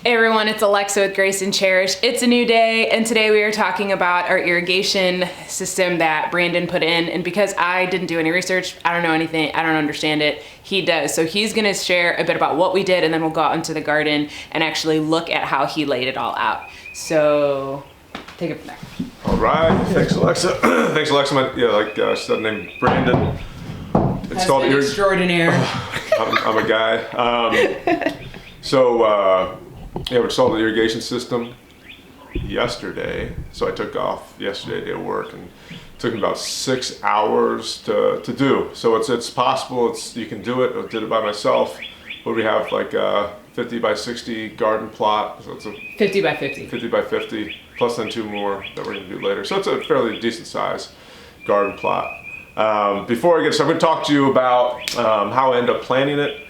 Hey everyone, it's Alexa with Grace and Cherish. It's a new day, and today we are talking about our irrigation system that Brandon put in. And because I didn't do any research, I don't know anything, I don't understand it, he does. So he's gonna share a bit about what we did, and then we'll go out into the garden and actually look at how he laid it all out. So take it from there. All right, thanks Alexa. Thanks Alexa, like she said, named Brandon. Installed extraordinaire. I'm a guy. We installed the irrigation system yesterday. So I took off yesterday, day of work, and it took me about 6 hours to do. So it's possible. You can do it. I did it by myself. But we have like a 50 by 60 garden plot. So it's a 50 by 50. 50 by 50, plus then 2 more that we're going to do later. So it's a fairly decent size garden plot. Before I get started, I'm going to talk to you about how I end up planning it,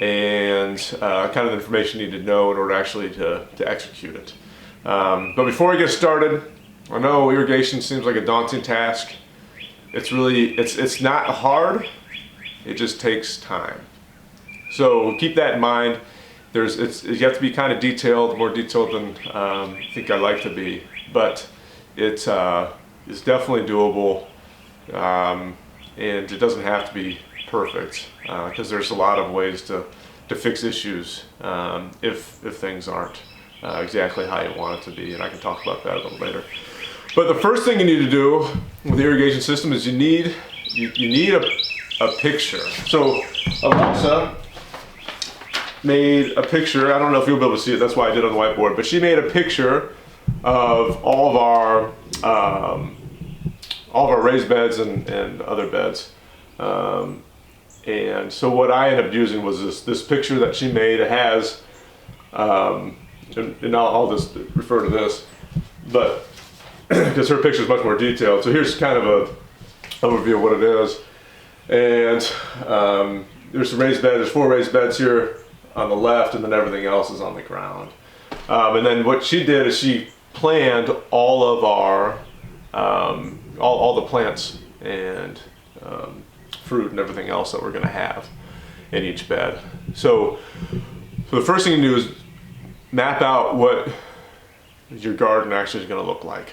and kind of the information you need to know in order actually to execute it. But before I get started, I know irrigation seems like a daunting task. It's really, it's not hard, it just takes time. So keep that in mind. You have to be kind of detailed, more detailed than I think I like to be, but it's definitely doable, and it doesn't have to be perfect, because there's a lot of ways to fix issues if things aren't exactly how you want it to be, and I can talk about that a little later. But the first thing you need to do with the irrigation system is you need a picture. So Alexa made a picture. I don't know if you'll be able to see it, that's why I did it on the whiteboard, but she made a picture of all of our raised beds and other beds. And so what I ended up using was this picture that she made. It has, and I'll just refer to this, but because her picture is much more detailed. So here's kind of a overview of what it is. And there's some raised beds. There's 4 raised beds here on the left, and then everything else is on the ground. And then what she did is she planned all of our all the plants and fruit and everything else that we're going to have in each bed. So the first thing you do is map out what your garden actually is going to look like.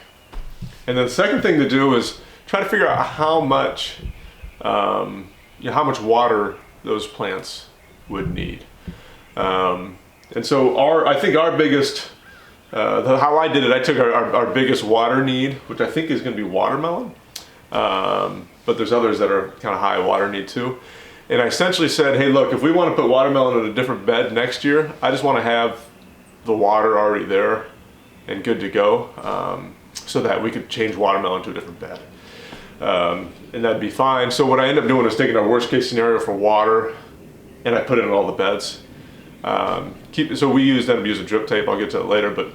And then the second thing to do is try to figure out how much water those plants would need. And so I think our biggest, how I did it, I took our biggest water need, which I think is going to be watermelon. But there's others that are kind of high water need too. And I essentially said, hey, look, if we want to put watermelon in a different bed next year, I just want to have the water already there and good to go, so that we could change watermelon to a different bed. And that'd be fine. So what I ended up doing is taking our worst case scenario for water, and I put it in all the beds. So we ended up using drip tape. I'll get to that later, but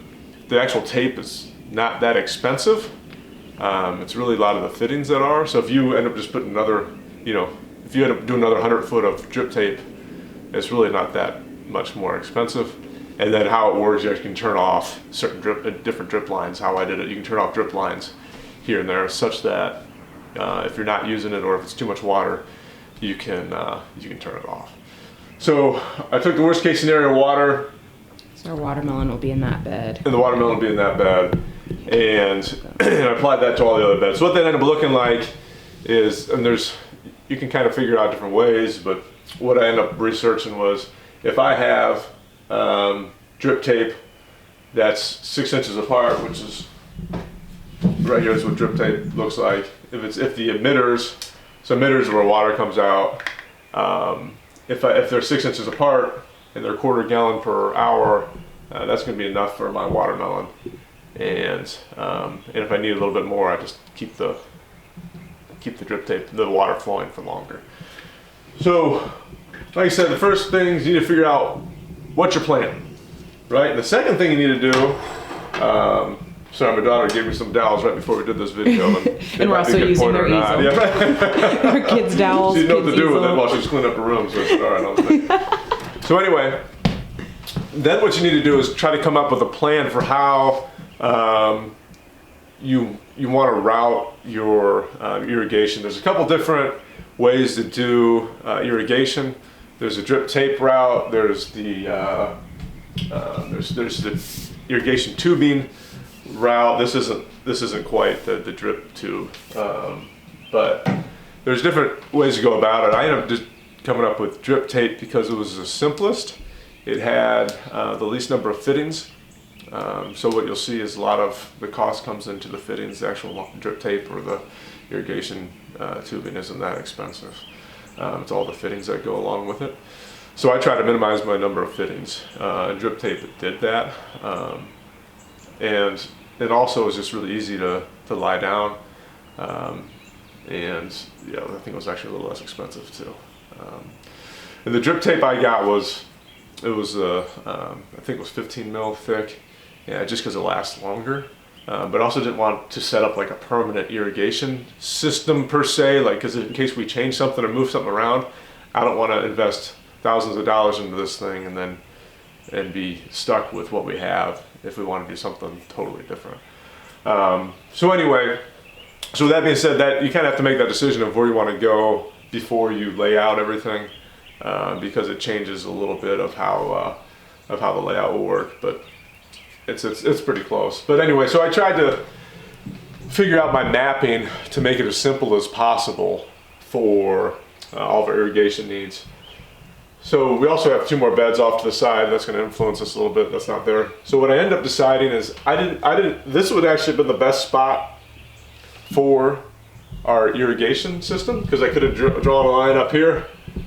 the actual tape is not that expensive. It's really a lot of the fittings that are. So if you end up just putting if you end up doing another 100 foot of drip tape, it's really not that much more expensive. And then how it works, you can turn off certain different drip lines. How I did it, you can turn off drip lines here and there, such that if you're not using it or if it's too much water, you can turn it off. So I took the worst case scenario water. So our watermelon will be in that bed. And the watermelon will be in that bed. And I applied that to all the other beds. So what that ended up looking like is, and you can kind of figure it out different ways, but what I ended up researching was, if I have drip tape that's 6 inches apart, which is right here is what drip tape looks like. If the emitters, so emitters are where water comes out, if they're 6 inches apart and they're 1/4 gallon per hour, that's going to be enough for my watermelon. And if I need a little bit more, I just keep the drip tape, the water flowing for longer. So, like I said, the first thing is you need to figure out what's your plan, right? And the second thing you need to do, sorry, my daughter gave me some dowels right before we did this video. And we're also using their easel. Yeah. Our kids' dowels. She didn't know what to do with it while she's cleaning up her room. So, all right, so anyway, then what you need to do is try to come up with a plan for how you want to route your irrigation. There's a couple different ways to do irrigation. There's a drip tape route. There's there's the irrigation tubing route. This isn't quite the drip tube, but there's different ways to go about it. I ended up just coming up with drip tape because it was the simplest. It had the least number of fittings. So what you'll see is a lot of the cost comes into the fittings. The actual drip tape or the irrigation tubing isn't that expensive. It's all the fittings that go along with it. So I try to minimize my number of fittings. And drip tape did that. And it also is just really easy to lie down. And yeah, I think it was actually a little less expensive too. And the drip tape I got was I think it was 15 mil thick. Yeah, just because it lasts longer. But also didn't want to set up like a permanent irrigation system per se, like because in case we change something or move something around, I don't want to invest thousands of dollars into this thing and be stuck with what we have if we want to do something totally different. So anyway, so with that being said, that you kind of have to make that decision of where you want to go before you lay out everything, because it changes a little bit of how the layout will work, but it's pretty close. But anyway, so I tried to figure out my mapping to make it as simple as possible for all of our irrigation needs. So we also have 2 more beds off to the side. That's going to influence us a little bit. That's not there. So what I ended up deciding is this would actually have been the best spot for our irrigation system, because I could have drawn a line up here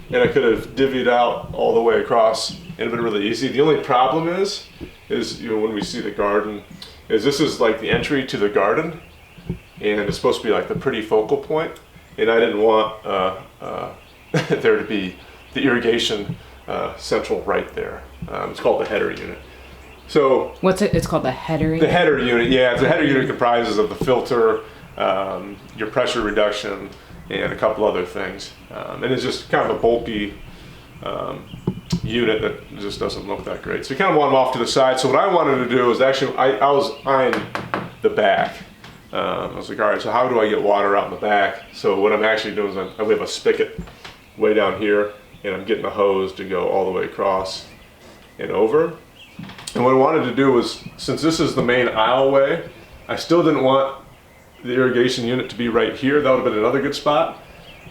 and I could have divvied out all the way across and it'd been really easy. The only problem is when we see the garden, is this is like the entry to the garden and it's supposed to be like the pretty focal point, and I didn't want there to be the irrigation central right there. It's called the header unit. So what's it? It's called the header unit? The header unit, yeah. The header unit comprises of the filter, your pressure reduction, and a couple other things. And it's just kind of a bulky unit that just doesn't look that great. So you kind of want them off to the side. So what I wanted to do is actually, I was eyeing the back. I was like, all right, so how do I get water out in the back? So what I'm actually doing is we have a spigot way down here, and I'm getting a hose to go all the way across and over. And what I wanted to do was, since this is the main aisleway, I still didn't want the irrigation unit to be right here. That would have been another good spot.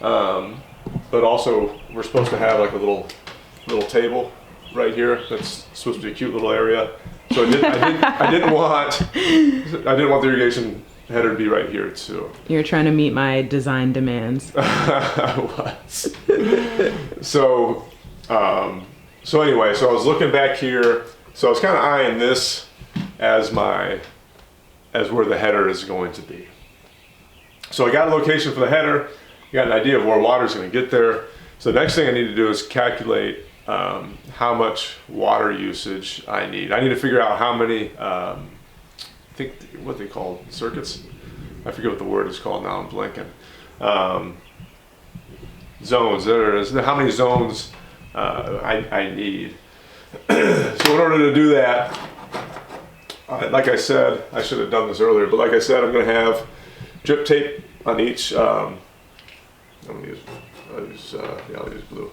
But also, we're supposed to have like a little table right here. That's supposed to be a cute little area. So I didn't want the irrigation header to be right here too. You're trying to meet my design demands. I was. So anyway, so I was looking back here. So I was kind of eyeing this as where the header is going to be. So I got a location for the header, got an idea of where water's going to get there. So the next thing I need to do is calculate how much water usage I need. I need to figure out how many, I think what they call circuits. I forget what the word is called now, I'm blanking. Zones, there it is. How many zones I need. So in order to do that, like I said, I should have done this earlier, but like I said, I'm going to have drip tape on each, I'll use blue.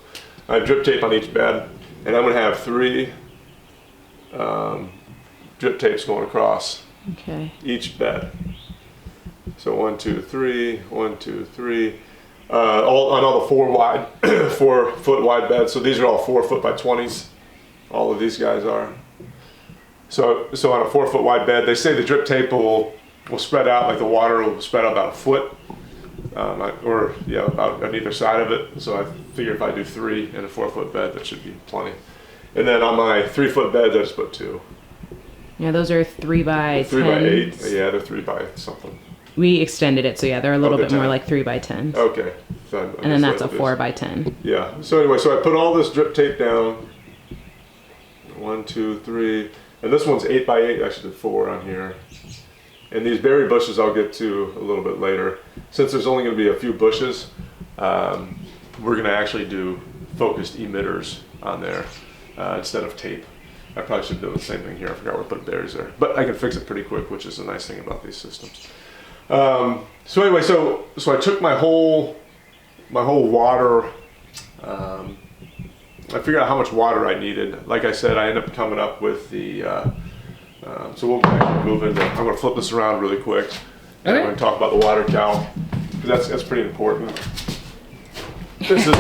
I have drip tape on each bed, and I'm going to have 3 drip tapes going across each bed. So 1, 2, 3, 1, 2, 3, all on all the 4 foot wide beds. So these are all 4 foot by 20s. All of these guys are. So on a 4 foot wide bed, they say the drip tape will spread out, like the water will spread out about a foot, about on either side of it. So I figure if I do 3 in a 4 foot bed, that should be plenty. And then on my 3 foot bed, I just put 2. Yeah, those are 3 by 3 by 8. Yeah, they're 3 by something. We extended it, so yeah, they're a little bit more like 3 by 10. Okay. So and then that's a 4 by 10. Yeah. So anyway, so I put all this drip tape down. 1, 2, 3, and this one's 8 by 8. I should do 4 on here. And these berry bushes I'll get to a little bit later. Since there's only going to be a few bushes, we're going to actually do focused emitters on there instead of tape. I probably should do the same thing here. I forgot where to put berries there, but I can fix it pretty quick, which is the nice thing about these systems. So anyway, so I took my whole water I figured out how much water I needed. Like I said, I ended up coming up with the, so we'll actually move into, I'm gonna flip this around really quick. And I'm gonna talk about the water cow, because that's pretty important. This is,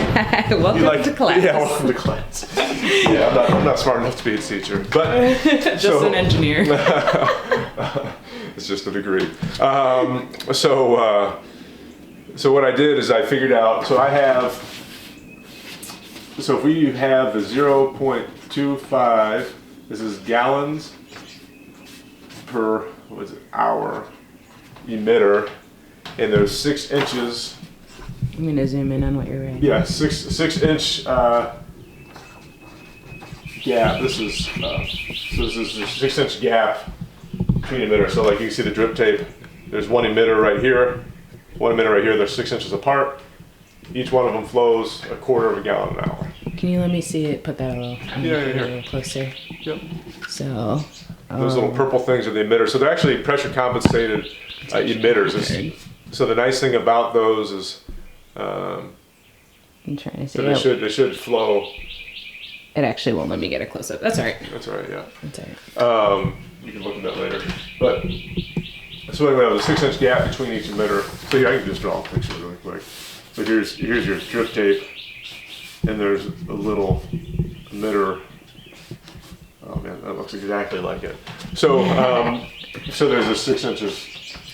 welcome to class. Yeah, welcome to class. Yeah, I'm not smart enough to be a teacher, but just an engineer. It's just a degree. So what I did is I figured out. So if we have the 0.25, this is gallons per hour emitter, and there's 6 inches. I'm gonna zoom in on what you're writing. Yeah, 6-inch gap. This is a 6-inch gap between emitters. So like you can see the drip tape. There's one emitter right here, one emitter right here. They're 6 inches apart. Each one of them flows 1/4 gallon an hour. Can you let me see it? Put that a little closer. Yep. So. Those little purple things are the emitters. So they're actually pressure compensated emitters. Okay. So the nice thing about those is I'm trying to see. they should flow. It actually won't let me get a close up. That's all right. That's all right. Yeah. That's all right. You can look at that later. But so anyway, there's a 6-inch gap between each emitter. So yeah, I can just draw a picture really quick. So here's your drip tape, and there's a little emitter. Oh man, that looks exactly like it. So so there's a 6 inches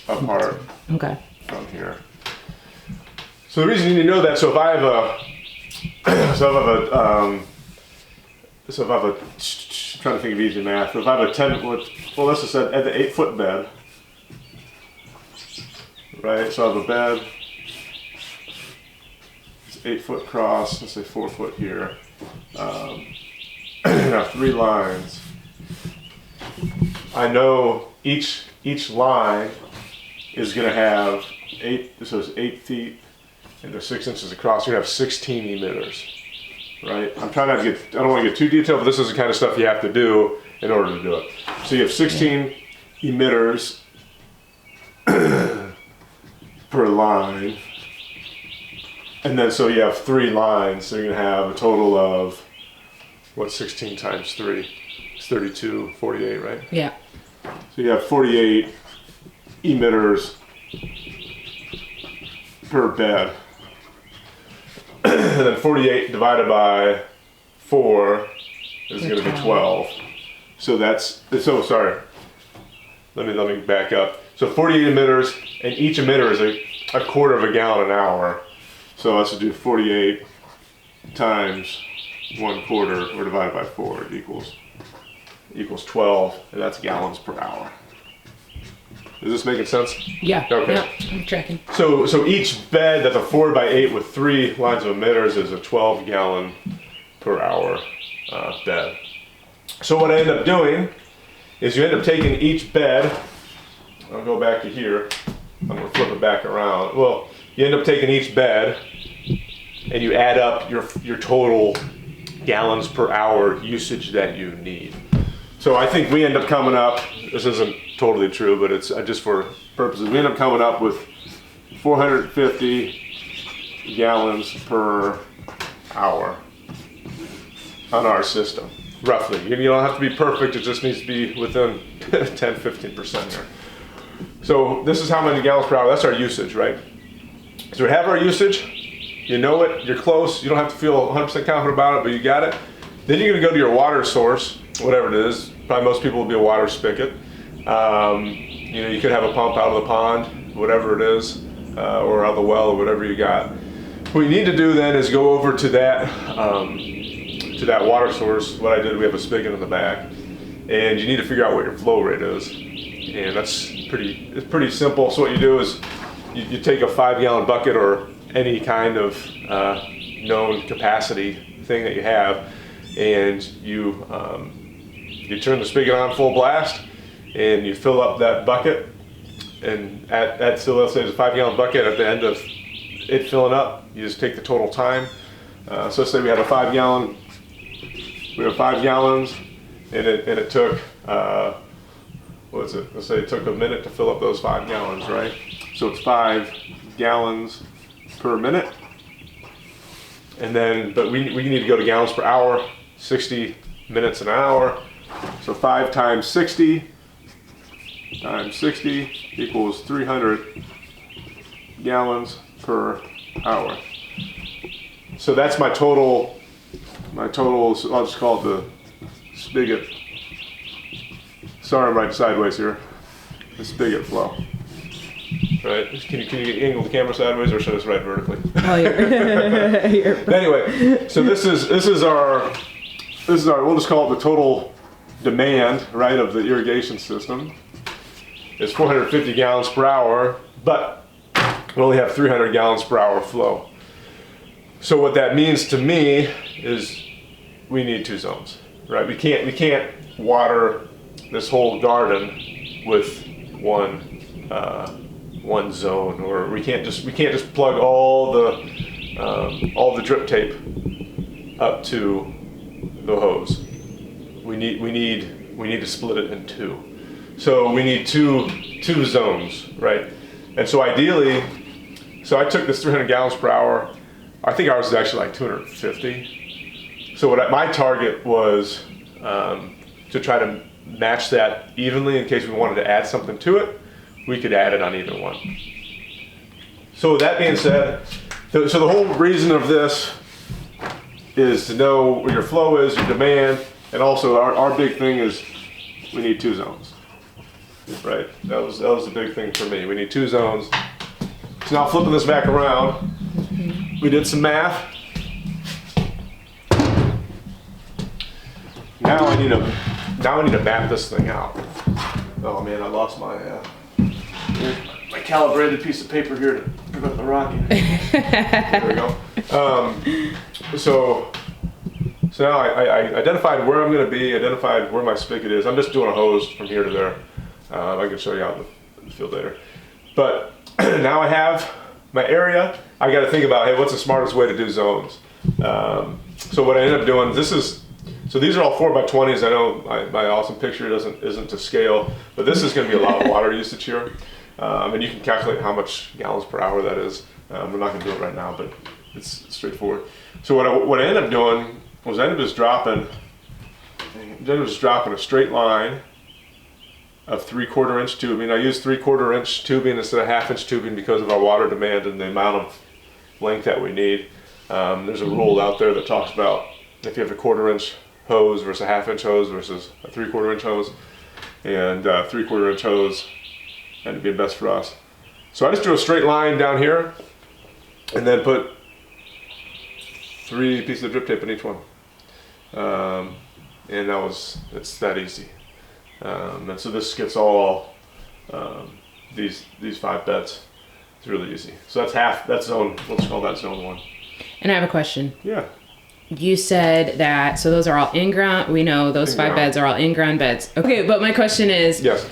apart. Okay. From here. So the reason you need to know that, so if I have a, trying to think of easy math, if I have a 10-foot, well let's just say at the 8-foot bed, right? So I have a bed, it's 8-foot across, let's say 4 foot here. Now 3 lines. I know each line is going to have 8, so it's 8 feet, and they're 6 inches across. You have 16 emitters, right? I'm trying not to get, I don't want to get too detailed, but this is the kind of stuff you have to do in order to do it. So you have 16 emitters per line, and then so you have 3 lines, so you're going to have a total of, 16 times 3? It's 32, 48, right? Yeah. So you have 48 emitters per bed. And then 48 divided by 4 is going to be 12. So sorry. Let me back up. So 48 emitters, and each emitter is a 1/4 gallon an hour. So let's do 48 times 1/4 or divided by 4 equals 12, and that's gallons per hour. Is this making sense? Yeah. Okay. Yeah, I'm tracking. So each bed that's a 4x8 with 3 lines of emitters is a 12 gallon per hour bed. So what I end up doing is you end up taking each bed. I'll go back to here. I'm gonna flip it back around. Well, you end up taking each bed and you add up your total gallons per hour usage that you need. So I think we end up coming up, this isn't totally true, but it's just for purposes, we end up coming up with 450 gallons per hour on our system, roughly. You don't have to be perfect, it just needs to be within 10-15% here. So this is how many gallons per hour, that's our usage, right? So we have our usage, you know it, you're close, you don't have to feel 100% confident about it, but you got it. Then you're gonna go to your water source, whatever it is. Probably most people will be a water spigot. You could have a pump out of the pond, whatever it is, or out of the well, or whatever you got. What you need to do then is go over to that water source. What I did, we have a spigot in the back, and you need to figure out what your flow rate is, and it's pretty simple. So what you do is you take a 5-gallon bucket or any kind of known capacity thing that you have, and you turn the spigot on full blast, and you fill up that bucket, and so let's say it's a 5-gallon bucket. At the end of it filling up, you just take the total time. So let's say we have 5 gallons, and it took let's say it took a minute to fill up those 5 gallons, right? So it's 5 gallons per minute. And then, but we need to go to gallons per hour, 60 minutes an hour. So 5 times 60 equals 300 gallons per hour. So that's my total, so I'll just call it the spigot. Sorry, I'm right sideways here. The spigot flow. Right? Can you angle the camera sideways, or should I just write vertically? Oh, you're Anyway, so this is our we'll just call it the total demand, right, of the irrigation system. It's 450 gallons per hour, but we only have 300 gallons per hour flow. So what that means to me is we need 2 zones, right? We can't water this whole garden with one zone, or we can't just plug all the drip tape up to the hose. We need to split it in 2. So we need two zones, right? And so ideally, so I took this 300 gallons per hour. I think ours is actually like 250. So my target was to try to match that evenly in case we wanted to add something to it. We could add it on either one. So with that being said, so the whole reason of this is to know what your flow is, your demand, and also our big thing is we need 2 zones, right? That was the big thing for me. We need 2 zones. So now flipping this back around, we did some math. Now I need to map this thing out. Oh man, I lost my calibrated piece of paper here to prevent the rocking. There we go. So now I identified where I'm going to be, identified where my spigot is. I'm just doing a hose from here to there. I can show you out in the field later. But now I have my area. I got to think about, hey, what's the smartest way to do zones? So what I ended up doing, so these are all 4x20s. I know my awesome picture isn't to scale, but this is going to be a lot of water usage here. And you can calculate how much gallons per hour that is. We're not going to do it right now, but it's straightforward. So what I ended up doing was I ended up just dropping a straight line of 3/4 inch tubing. I used 3/4 inch tubing instead of 1/2 inch tubing because of our water demand and the amount of length that we need. There's a rule out there that talks about if you have a 1/4 inch hose versus a 1/2 inch hose versus a 3/4 inch hose, and 3/4 inch hose ended up being best for us. So I just drew a straight line down here and then put 3 pieces of drip tape in each one. And it's that easy. And so this gets all these 5 beds. It's really easy. So that's zone, let's call that zone 1. And I have a question. Yeah. You said that, so those are all in-ground, we know those 5 beds are all in-ground beds. Okay, but my question is, yes.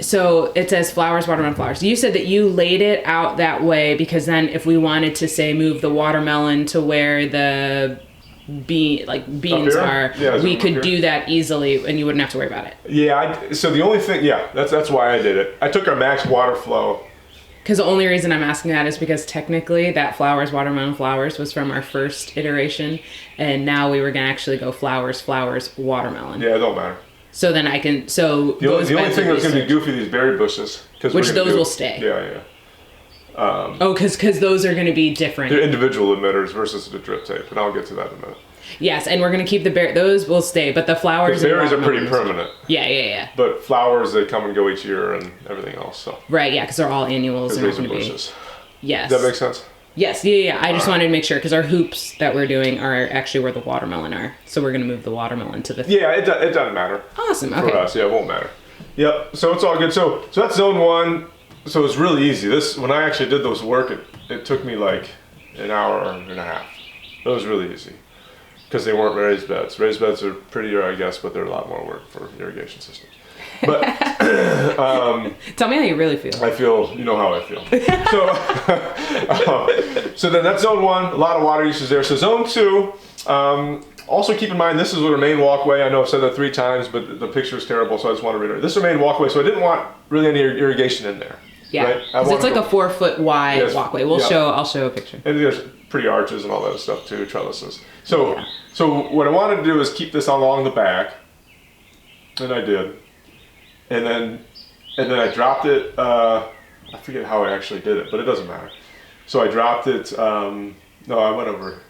So it says flowers, watermelon, flowers. You said that you laid it out that way because then if we wanted to, say, move the watermelon to where the beans are, we could do that easily and you wouldn't have to worry about it. Yeah, so the only thing, that's why I did it. I took our max water flow. Because the only reason I'm asking that is because technically that flowers, watermelon, flowers was from our first iteration, and now we were gonna actually go flowers, watermelon. Yeah, it don't matter. So then I can, so the only thing that's gonna be goofy are these berry bushes. Which those will stay. Yeah. Because those are gonna be different. They're individual emitters versus the drip tape, and I'll get to that in a minute. Yes, and we're gonna keep those will stay, but the flowers. The berries are pretty permanent. Yeah. But flowers, they come and go each year, and everything else. So. Right, yeah, because they're all annuals. These are bushes. Yes. Does that make sense? Yes, yeah. I just wanted to make sure because our hoops that we're doing are actually where the watermelon are, so we're gonna move the watermelon to the. Yeah, it doesn't matter. Awesome. Okay. For us, yeah, it won't matter. Yep. So it's all good. So that's zone 1. So it's really easy. When I actually did this work, it took me like an hour and a half. It was really easy. Because they weren't raised beds. Raised beds are prettier, I guess, but they're a lot more work for irrigation systems. But tell me how you really feel. I feel, you know how I feel. So then that's zone 1. A lot of water usage there. So zone 2. Also keep in mind this is the main walkway. I know I've said that 3 times, but the picture is terrible, so I just want to reiterate. This is the main walkway, so I didn't want really any irrigation in there. Yeah, right? Because it's like a 4-foot wide walkway. I'll show a picture. And there's pre-arches and all that stuff too, trellises. So what I wanted to do is keep this along the back, and I did. And then I dropped it, I forget how I actually did it, but it doesn't matter. So I dropped it, no, I went over,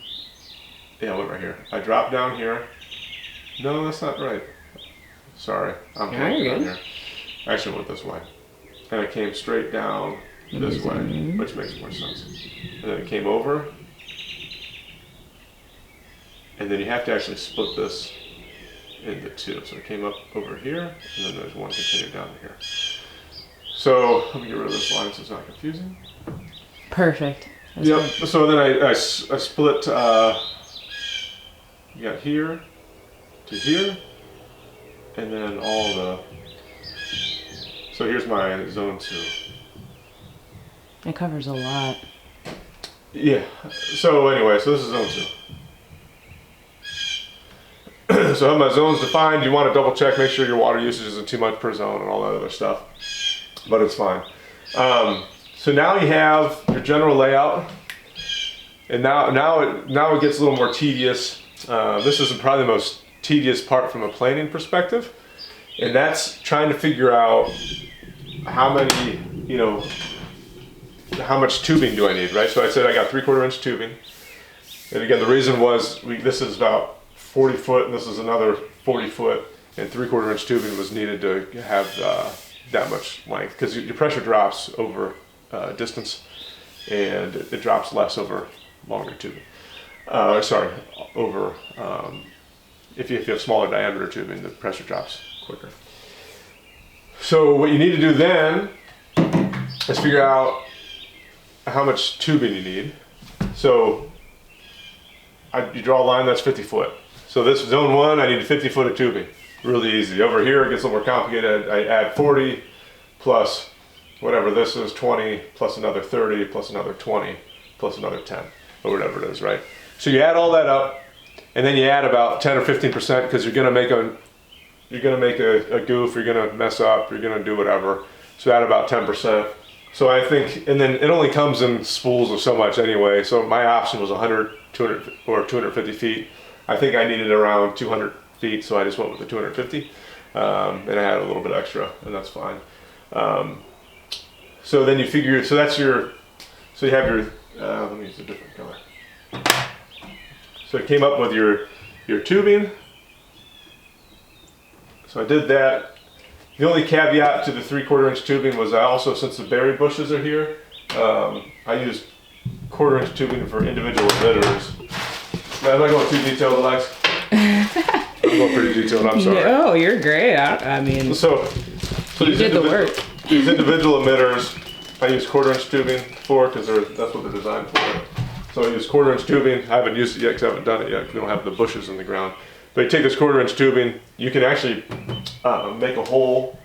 yeah, I went right here. I dropped down here. No, that's not right. Sorry, I'm going down here. I actually went this way. And I came straight down this way, which makes more sense. And then it came over. And then you have to actually split this into two. So it came up over here, and then there's one continued down to here. So let me get rid of this line so it's not confusing. Perfect. Yep. So then I split. You got here to here, and then all the. So here's my zone 2. It covers a lot. Yeah. So anyway, so this is zone 2. So I have my zones defined. You want to double check, make sure your water usage isn't too much per zone and all that other stuff. But it's fine. So now you have your general layout, and now it gets a little more tedious. This is probably the most tedious part from a planning perspective, and that's trying to figure out how many, how much tubing do I need, right? So I said I got 3/4 inch tubing, and again the reason was this is about 40 foot, and this is another 40 foot, and 3/4 inch tubing was needed to have that much length, because your pressure drops over distance, and it drops less over longer tubing. Over if you have smaller diameter tubing, the pressure drops quicker. So what you need to do then is figure out how much tubing you need. So you draw a line that's 50 foot. So this zone 1, I need 50 foot of tubing. Really easy. Over here it gets a little more complicated. I add 40 plus whatever this is, 20 plus another 30 plus another 20 plus another 10 or whatever it is, right? So you add all that up, and then you add about 10 or 15% because you're gonna make a goof, you're gonna mess up, you're gonna do whatever. So add about 10%. So I think, and then it only comes in spools of so much anyway. So my option was 100, 200, or 250 feet. I think I needed around 200 feet, so I just went with the 250, and I had a little bit extra, and that's fine. So then you figure, so you have your, let me use a different color. So it came up with your tubing. So I did that. The only caveat to the 3/4 inch tubing was I also, since the berry bushes are here, I used 1/4 inch tubing for individual emitters. Am I going too detailed, Alex? I'm going pretty detailed, I'm sorry. No, you're great. I mean, so you did the work. These individual emitters, I use 1/4 inch tubing for, because that's what they're designed for. So I use 1/4 inch tubing. I haven't used it yet because I haven't done it yet because we don't have the bushes in the ground. But you take this 1/4 inch tubing, you can actually make a hole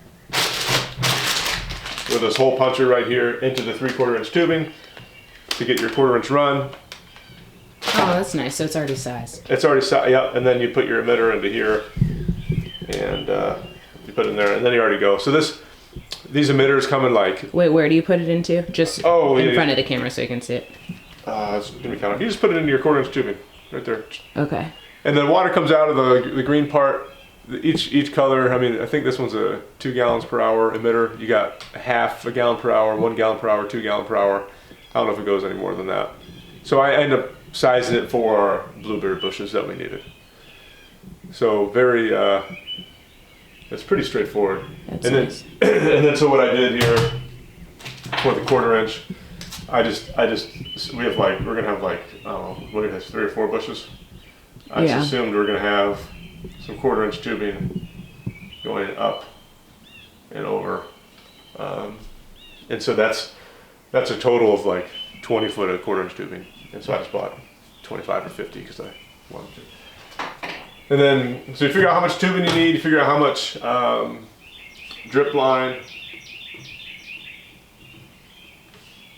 with this hole puncher right here into the 3/4 inch tubing to get your 1/4 inch run. Oh, that's nice. So it's already sized. It's already sized, yeah. And then you put your emitter into here, and you put it in there, and then you already go. So these emitters come in like. Wait, where do you put it into? Just in front of the camera so you can see it. It's gonna be kind of. You just put it into your 1/4 inch tubing right there. Okay. And then water comes out of the green part. Each color. I mean, I think this one's a 2 gallons per hour emitter. You got half a gallon per hour, 1 gallon per hour, 2 gallon per hour. I don't know if it goes any more than that. So I end up sizing it for our blueberry bushes that we needed. So very, it's pretty straightforward. That's and nice. And then so what I did here for the 1/4 inch, we're gonna have like, I don't know, what it has, 3 or 4 bushes. I just assumed we're gonna have some 1/4 inch tubing going up and over, and so that's a total of like 20 foot of 1/4 inch tubing, and so I just bought 25 or 50 because I wanted to. And then so you figure out how much tubing you need, you figure out how much drip line,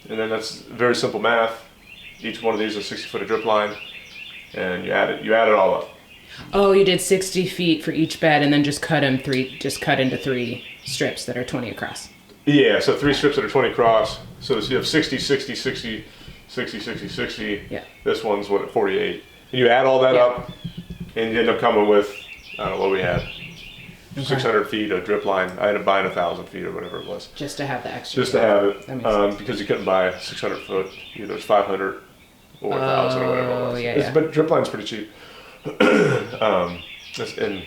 and then that's very simple math. Each one of these is 60 foot of drip line, and you add it all up. Oh, you did 60 feet for each bed, and then just cut into 3 strips that are 20 across. Yeah, so 3 strips that are 20 across. So you have 60, 60, 60, 60, 60, 60. Yeah. This one's what, at 48. And you add all that up, and you end up coming with, I don't know what we had, 600 feet of drip line. I ended up buying 1,000 feet or whatever it was. Just to have the extra. Just to have it, That makes sense. because you couldn't buy a 600 foot. Either it's 500 or 1,000 or whatever it was. Yeah. But drip line's pretty cheap. And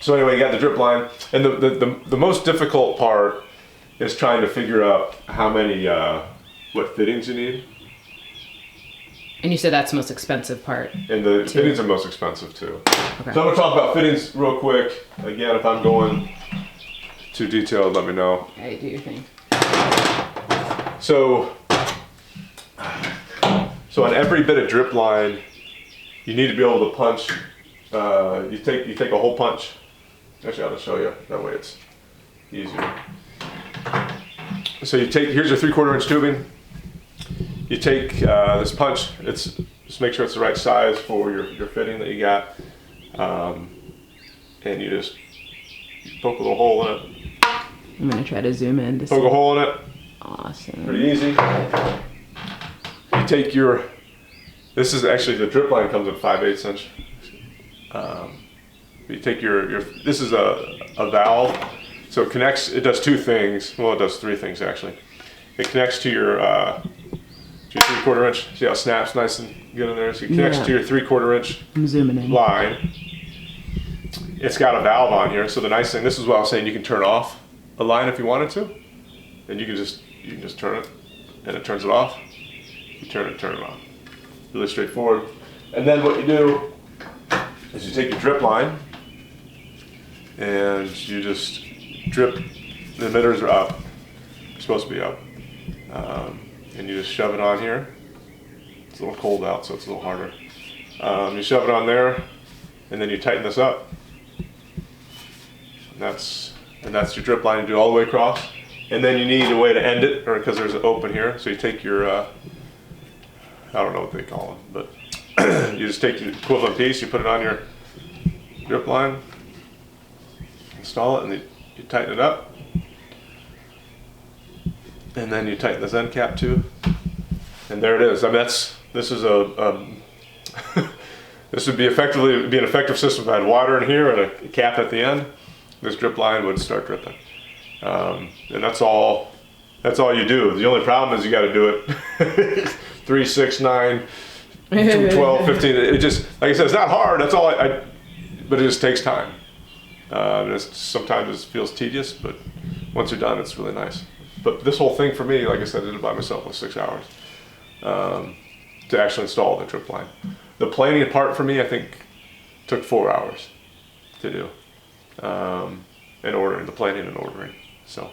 so anyway, you got the drip line, and the most difficult part is trying to figure out how many what fittings you need. And you said that's the most expensive part. And the fittings are most expensive too. Okay. So I'm gonna talk about fittings real quick. Again, if I'm going too detailed, let me know. Hey, do your thing. So on every bit of drip line, you need to be able to punch. You take a hole punch. Actually, I'll just show you. That way it's easier. So here's your 3/4 inch tubing. You take this punch. Just make sure it's the right size for your fitting that you got, and you just poke a little hole in it. I'm gonna try to zoom in. Poke a hole in it. Awesome. Pretty easy. You take your. This is actually the drip line comes at 5/8 inch. You take your. This is a valve, so it connects. It does two things. Well, it does three things actually. It connects to your 3/4 inch. See how it snaps nice and good in there. So it connects to your 3/4 inch I'm zooming in. line. It's got a valve on here. So the nice thing. This is what I was saying. You can turn off a line if you wanted to, and you can just turn it, and it turns it off. You turn it off. Really straightforward. And then what you do is you take your drip line and you just drip. The emitters are up. They're supposed to be up. And you just shove it on here. It's a little cold out, so it's a little harder. You shove it on there, and then you tighten this up. And that's your drip line. You do all the way across. And then you need a way to end it, or because there's an open here. So you take your, I don't know what they call them, but you just take the equivalent piece, you put it on your drip line, install it, and you tighten it up. And then you tighten this end cap too. And there it is. I mean, this is this would be an effective system if I had water in here and a cap at the end. This drip line would start dripping. And that's all you do. The only problem is you got to do it 3, 6, 9, 12, 15. It just, like I said, it's not hard. That's all but it just takes time. Sometimes it feels tedious, but once you're done, it's really nice. But this whole thing for me, like I said, I did it by myself in 6 hours to actually install the drip line. The planing part for me, I think, took 4 hours to do. And ordering, the planning and ordering. So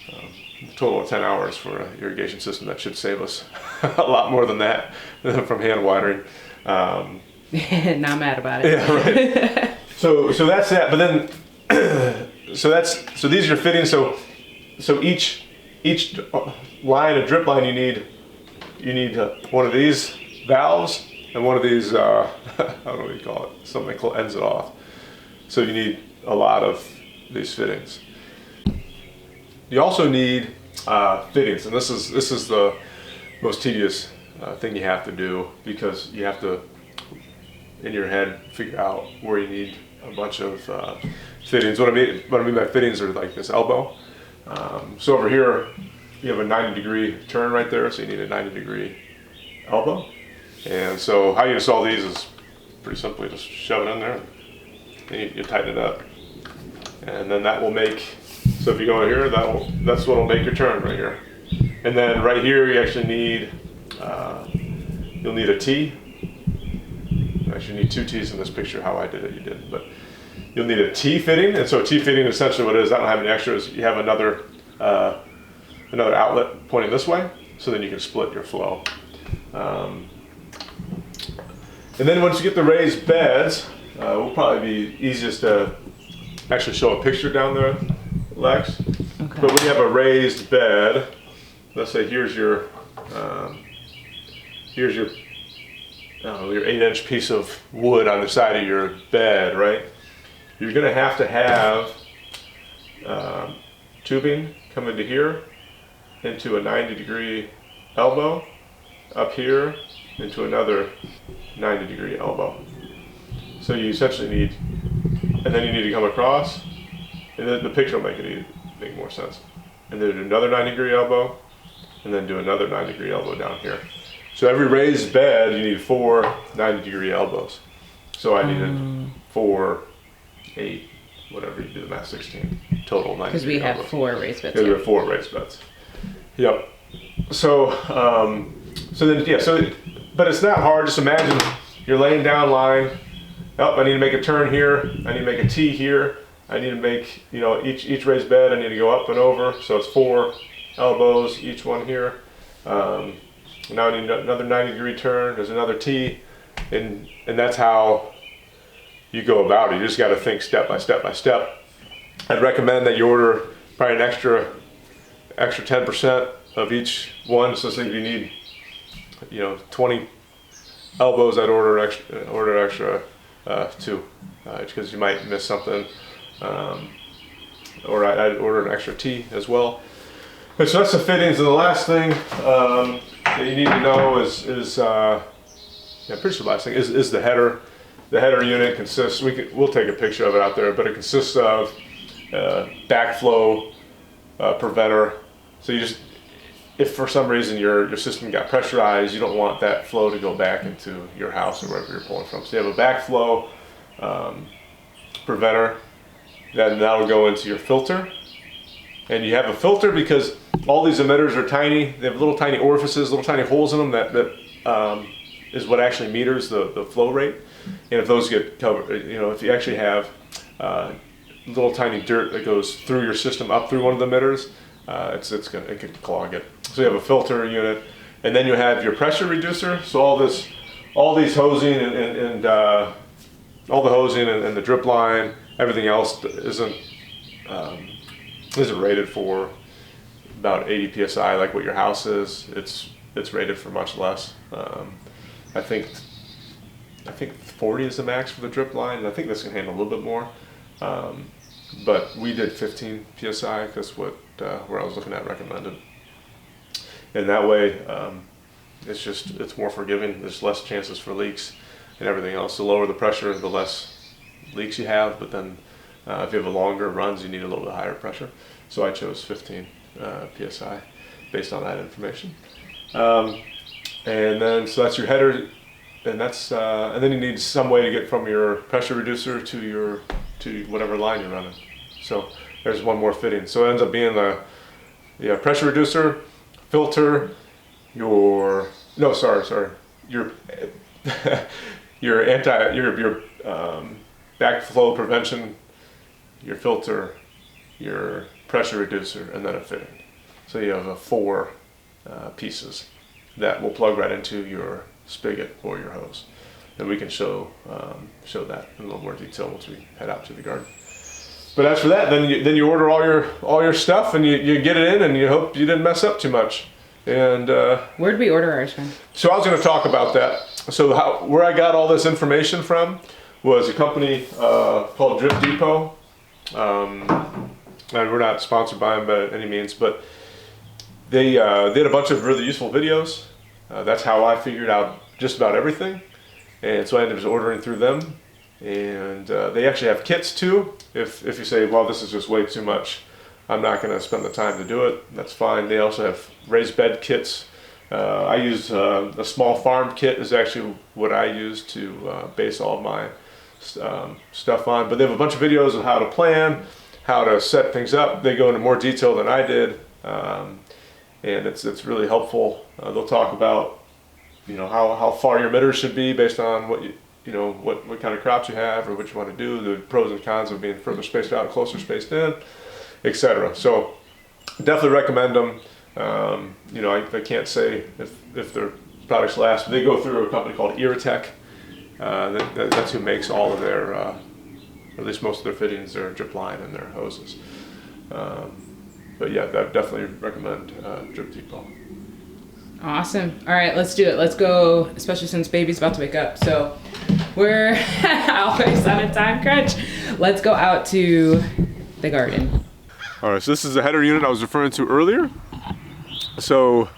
a total of 10 hours for an irrigation system. That should save us a lot more than that from hand watering. Not mad about it. Yeah, right. So that's that. But then, so these are your fittings. So each line, a drip line, you need one of these valves and one of these, I don't know what you call it, something that ends it off. So you need a lot of these fittings. You also need fittings, and this is the most tedious thing you have to do, because you have to, in your head, figure out where you need a bunch of fittings. What I mean by fittings are like this elbow. So over here, you have a 90-degree turn right there, so you need a 90-degree elbow. And so how you install these is pretty simply just shove it in there, and you tighten it up. And then that will make, so if you go in here, that's what will make your turn right here. And then right here, you actually need, you'll need a T. You actually need 2 T's in this picture. How I did it, you didn't, but you'll need a T fitting. And so a T fitting, essentially what it is, I don't have any extras. You have another outlet pointing this way, so then you can split your flow. And then once you get the raised beds, will probably be easiest to actually show a picture down there, Lex. Okay. But when you have a raised bed, let's say here's your 8-inch piece of wood on the side of your bed, right? You're going to have tubing come into here, into a 90-degree elbow, up here into another 90-degree elbow. So you essentially need, and then you need to come across, and then the picture will make more sense. And then do another 90-degree elbow, and then do another 90-degree elbow down here. So every raised bed, you need 4 90-degree elbows. So I needed 4, 8, whatever you do the math, 16 total 90. Because we have 4 raised beds. Yeah, there are 4 raised beds. Yep. So, but it's not hard. Just imagine you're laying down line. Oh, I need to make a turn here. I need to make a T here. I need to make, each raised bed, I need to go up and over. So it's 4 elbows, each one here. Now I need another 90-degree turn. There's another T. And that's how you go about it. You just got to think step by step by step. I'd recommend that you order probably an extra 10% of each one. So say you need, 20 elbows, I'd order extra 2, because you might miss something. Or I'd order an extra T as well. And so that's the fittings. And the last thing that you need to know is pretty much the last thing is the header. The header unit consists, we'll take a picture of it out there, but it consists of backflow preventer. So if for some reason your system got pressurized, you don't want that flow to go back into your house or wherever you're pulling from. So you have a backflow preventer, then that'll go into your filter. And you have a filter because all these emitters are tiny. They have little tiny orifices, little tiny holes in them that is what actually meters the flow rate. And if those get covered, if you actually have little tiny dirt that goes through your system up through one of the emitters, it can clog it. So you have a filter unit, and then you have your pressure reducer. So all these hosing and all the hosing and the drip line, everything else isn't rated for about 80 psi like what your house is. It's rated for much less. I think 40 is the max for the drip line, and I think this can handle a little bit more. But we did 15 psi because where I was looking at recommended. And that way, it's more forgiving. There's less chances for leaks and everything else. The lower the pressure, the less leaks you have. But then, if you have a longer runs, you need a little bit higher pressure. So I chose 15 psi based on that information. And then, so that's your header, and then you need some way to get from your pressure reducer to whatever line you're running. So there's one more fitting. So it ends up being the pressure reducer, filter, your backflow prevention, your filter, your pressure reducer, and then a fitting. So you have 4 pieces that will plug right into your spigot or your hose, and we can show that in a little more detail once we head out to the garden. But as for that, then you order all your stuff and you get it in, and you hope you didn't mess up too much. And where'd we order ours from? So I was going to talk about that. So where I got all this information from was a company called Dripdepot. And we're not sponsored by them by any means, but they had a bunch of really useful videos. That's how I figured out just about everything. And so I ended up ordering through them. And they actually have kits too. If you say, well, this is just way too much, I'm not going to spend the time to do it, that's fine. They also have raised bed kits. I used a small farm kit is actually what I use to base all of my stuff on. But they have a bunch of videos of how to plan, how to set things up. They go into more detail than I did, and it's really helpful. They'll talk about how far your emitters should be based on what what kind of crops you have or what you want to do, the pros and cons of being further spaced out, closer spaced in, etc. So definitely recommend them. I can't say if their products last, but they go through a company called Irrigation. That's who makes all of their, at least most of their fittings, their drip line and their hoses. But yeah, I definitely recommend Dripdepot. Awesome. All right, let's do it. Let's go, especially since baby's about to wake up. So we're always on a time crunch. Let's go out to the garden. All right, so this is the header unit I was referring to earlier. So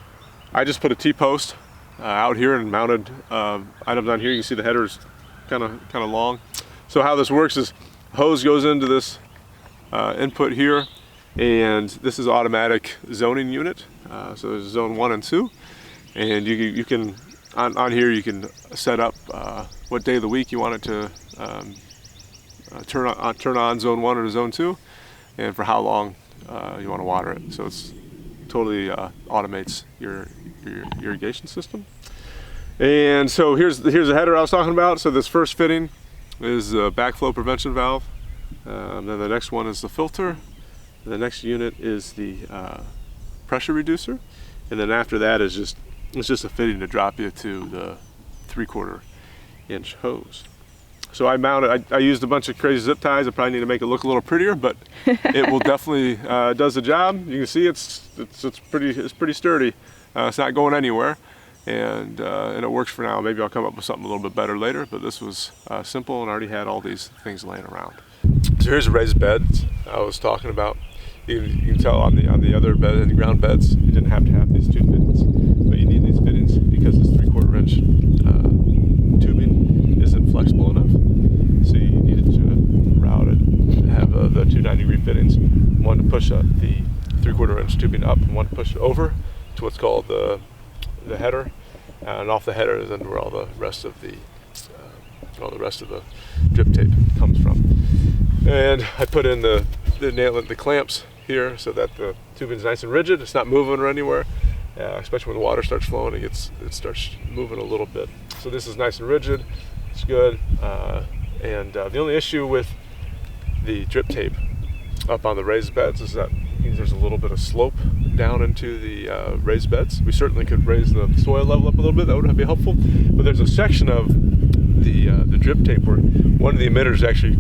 I just put a T-post out here and mounted items on here. You can see the header's kind of long. So how this works is hose goes into this input here, and this is automatic zoning unit. So there's zone 1 and 2, and you can on here you can set up what day of the week you want it to turn on zone 1 or zone 2, and for how long you want to water it. So it's totally automates your irrigation system. And so here's the header I was talking about. So this first fitting is the backflow prevention valve. Then the next one is the filter. The next unit is the pressure reducer, and then after that is just a fitting to drop you to the 3/4 inch hose. So I used a bunch of crazy zip ties. I probably need to make it look a little prettier, but it will definitely does the job. You can see it's pretty sturdy. It's not going anywhere, and it works for now. Maybe I'll come up with something a little bit better later, but this was simple and already had all these things laying around. So here's the raised beds I was talking about. You can tell on the other bed, in the ground beds, you didn't have to have these 2 fittings, but you need these fittings because this 3/4 inch tubing isn't flexible enough. So you needed to route it, have the 2 90-degree fittings, one to push up the 3/4 inch tubing up, and one to push it over to what's called the header, and off the header is then where all the rest of the drip tape comes from. And I put in the clamps here so that the tubing is nice and rigid. It's not moving or anywhere, especially when the water starts flowing. It starts moving a little bit. So this is nice and rigid. It's good. And the only issue with the drip tape up on the raised beds is that means there's a little bit of slope down into the raised beds. We certainly could raise the soil level up a little bit. That would be helpful. But there's a section of the drip tape where one of the emitters actually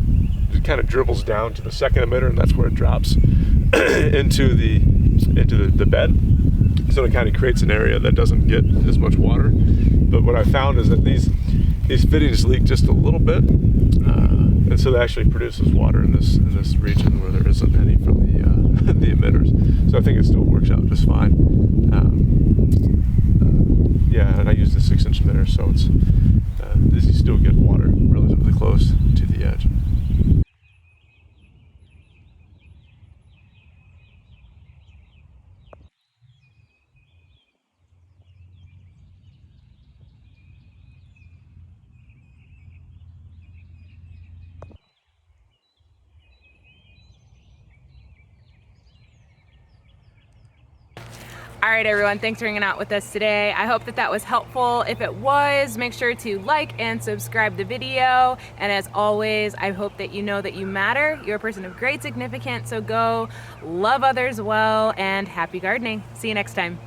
kind of dribbles down to the second emitter, and that's where it drops into the bed. So it kind of creates an area that doesn't get as much water. But what I found is that these fittings leak just a little bit, and so it actually produces water in this region where there isn't any from the emitters. So I think it still works out just fine. Yeah, and I use the 6-inch emitter, so it's you still get water relatively close to the edge. All right, everyone, thanks for hanging out with us today. I hope that was helpful. If it was, make sure to like and subscribe the video. And as always, I hope that you know that you matter. You're a person of great significance, so go love others well, and happy gardening. See you next time.